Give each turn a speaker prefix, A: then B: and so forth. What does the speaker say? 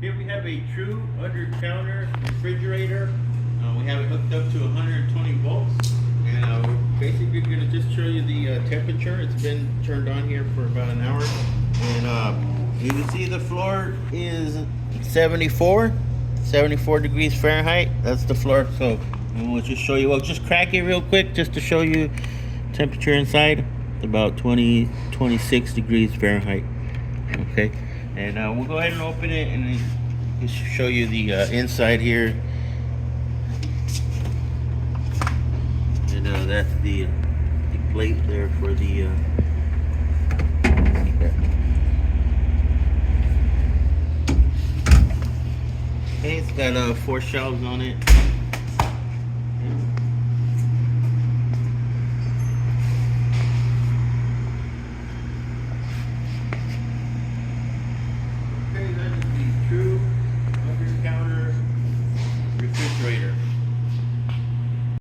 A: Here we have a true under-counter refrigerator. We have it hooked up to 120 volts. And we're basically going to just show you the temperature. It's been turned on here for about an hour. And you can see the floor is 74 degrees Fahrenheit. That's the floor. So we'll just show you. Well, just crack it real quick just to show you temperature inside. It's about 26 degrees Fahrenheit. Okay. And we'll go ahead and open it and just show you the inside here. And that's the plate there for the okay, it's got 4 shelves on it.